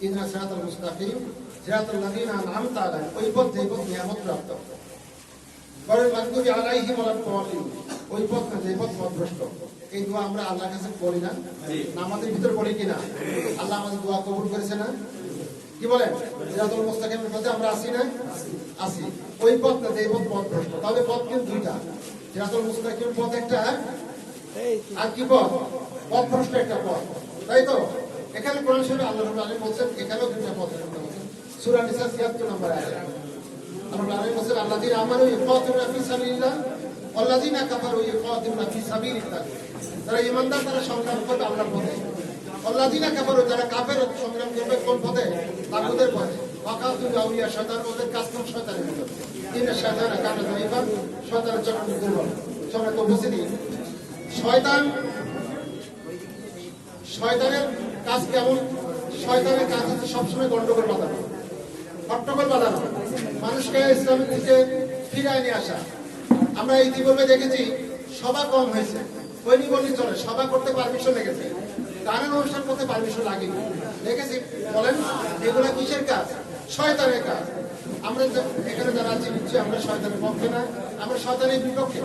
ইহদিনাস সিরাতাল মুস্তাকিম সিরাতাল লাযিনা আন'আমতা আলাইহিম, ওই পথ যে পথ নিয়ামত প্রাপ্ত, গয়রিল মাগদুবি আলাইহিম ওয়ালাদ দাল্লিন, ওই পথ না যে পথ পথভ্রষ্ট। এই দোয়া আমরা আল্লাহর কাছে করি না? নামাজের ভিতর পড়ি কিনা? আল্লাহ আমাদের দোয়া কবুল করেছে না? কি বলেন? সিরাতুল মুস্তাকিমের পথে আমরা আসি না? আসি। ওই পথ না যে পথ পথভ্রষ্ট। তবে পথ কিন্তু দুইটা, সিরাতুল মুস্তাকিমের পথ একটা, আর কি পথ? পথভ্রষ্ট একটা পথ, তাই তো? এখানে কোরআন শরীফে আল্লাহ রাব্বুল আলামিন বলেছেন এখানেও দুইটা পথ বলেছেন। সূরা নিসা ৭৬ নম্বর আয়াত আল্লাহ আলামিন বলেছেন আল্লাযীনা আমানু ইউকাতিলুনা ফি সাবিলিল্লাহ ওয়াল্লাযীনা কাফারু ইউকাতিলুনা ফি সাবিলিত-তাগুত, যারা ঈমানদার তারা সংগ্রাম করবে আল্লাহর পথে, ওয়াল্লাযীনা কাফারু যারা কাফের সংগ্রাম করবে কোন পথে? তাগুতের পথে। ওয়াকাতুল আউলিয়া শয়তান, ওদের কাজ তো শয়তানের মতো, ইন্না শাইতানা কানা যায়িফান, শয়তানের চক্র দুর্বল। সবাই তো বুঝিনি শয়তানের কাজ কেমন? শয়তানের কাজ হচ্ছে সবসময় গন্ডগোল বাঁধানো, হট্টগোল বাঁধানো, মানুষকে ইসলামের দিকে ফিরায় নিয়ে আসা। আমরা ইতিপূর্বে দেখেছি সভা কম হয়েছে, হয়নি বললেই চলে, সভা করতে পারমিশন লেগেছে, গানের অনুষ্ঠান করতে পারমিশন লাগেনি, দেখেছি। বলেন এগুলা কিসের কাজ? শয়তানের কাজ। আমরা এখানে যারা আছি বুঝছি আমরা শয়তানের পক্ষে না, আমরা শয়তানের বিপক্ষে।